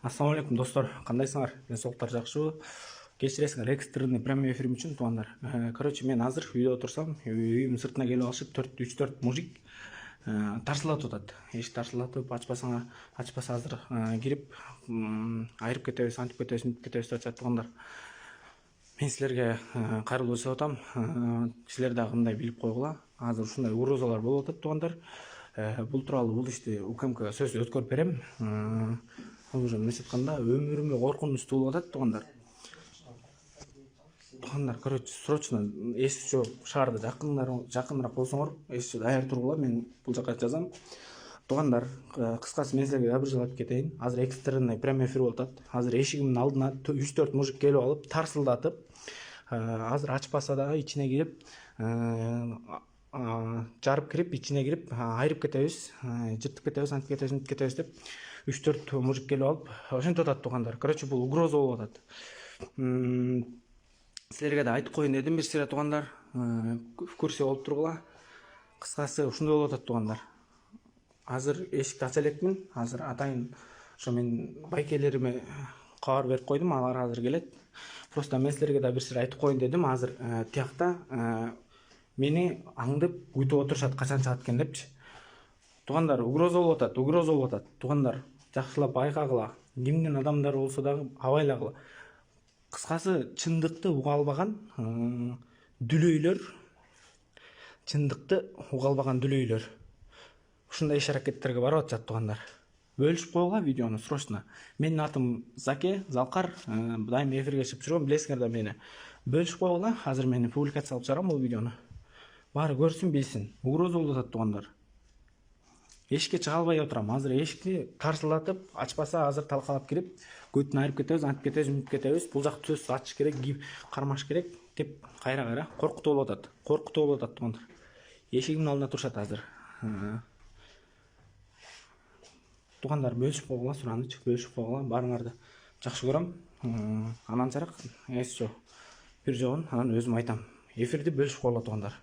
Ассаламу алейкум достор, кандайсыңар? Денсаулыктар жакшыбы? Кечиресиңер, экстренный прямой эфирим үчүн туугандар. Короче, мен азыр үйдө отурсам, үйүмдүн сыртына келип алышып, 3-4 мужик тарсылатып атат. Эшик тарсылатып, ачпаса азыр кирип, айырып кетебиз, антип кетебиз, мынтип кетебиз деп атат туугандар. Мен силерге кайрылуу жасап атам. Силер дагы мындай билип койгула. Азыр ушундай угрозалар болуп атат туугандар. Бул тууралуу бул ишти УКМКга сөз өткөрүп берем. Уже мындайча айтканда өмүрүмө коркунучтуу болуп атат туугандар. Короче, срочно Эсичо шаарды жакыныраак болсоңор, Эсичо даяр тургула, мен бул жака жазам. Туугандар, кыскасы мен силерге дагы бир жыл айтып кетейин. Азыр экстренный прямой эфир болуп атат. Азыр эшигимдин алдына 3-4 мужик келип алып, тарсылдатып, азыр ачпаса дагы ичине кирип, жарып кирип, ичине кирип, айырып кетебиз, жыртып кетебиз, антип кетебиз, мынтип кетебиз деп 3-4 мужик келип алып, ошентип атат туугандар. Короче, бул угроза болуп атат. Силерге да айтып коеюн дедим бир сыйра туугандар. В курсе болуп тургула. Кыскасы ушундай болуп атат туугандар. Азыр эшикти ача элекмин. Азыр атайын ошо мен байкелериме кабар берип койдум, алар азыр келет. Просто мен силерге да бир сыйра айтып коеюн дедим. Азыр тиякта мени аңдып күтүп отурушат, качан чыгат экен депчи. Туугандар, угроза болуп атат. Туугандар, жакшылап байкагыла. Кимдин адамдары болсо дагы абайлагыла. Кыскасы, чындыкты уга албаган дүлөйлөр ушундай иш аракеттерге барып атышат туугандар. Бөлүшүп койгула видеону срочно. Менин атым Заке, Залкар, дайым эфирге чыгып жүрөм, билесиңер да мени. Бөлүшүп койгула, азыр мен публикациялап чыгарам бул видеону. Баары көрсүн, билсин. Угроза болуп атат туугандар. Эшикке чыга албай отурам. Азыр эшикти тарсылатып, ачпаса азыр талкалап кирип, көтүн айырып кетебиз, антип кетебиз, мынтип кетебиз. Бул жакты сөзсүз ачыш керек, кармаш керек деп кайра коркутуу болуп атат. Туугандар. Эшигимдин алдына турушат азыр. Туугандар, бөлүшүп койгула, сураныч, бөлүшүп койгула. Баарыңарды жакшы көрөм. Анан чарак Эсичо бир жолун анан өзүм айтам. Эфирди бөлүшүп койгула туугандар.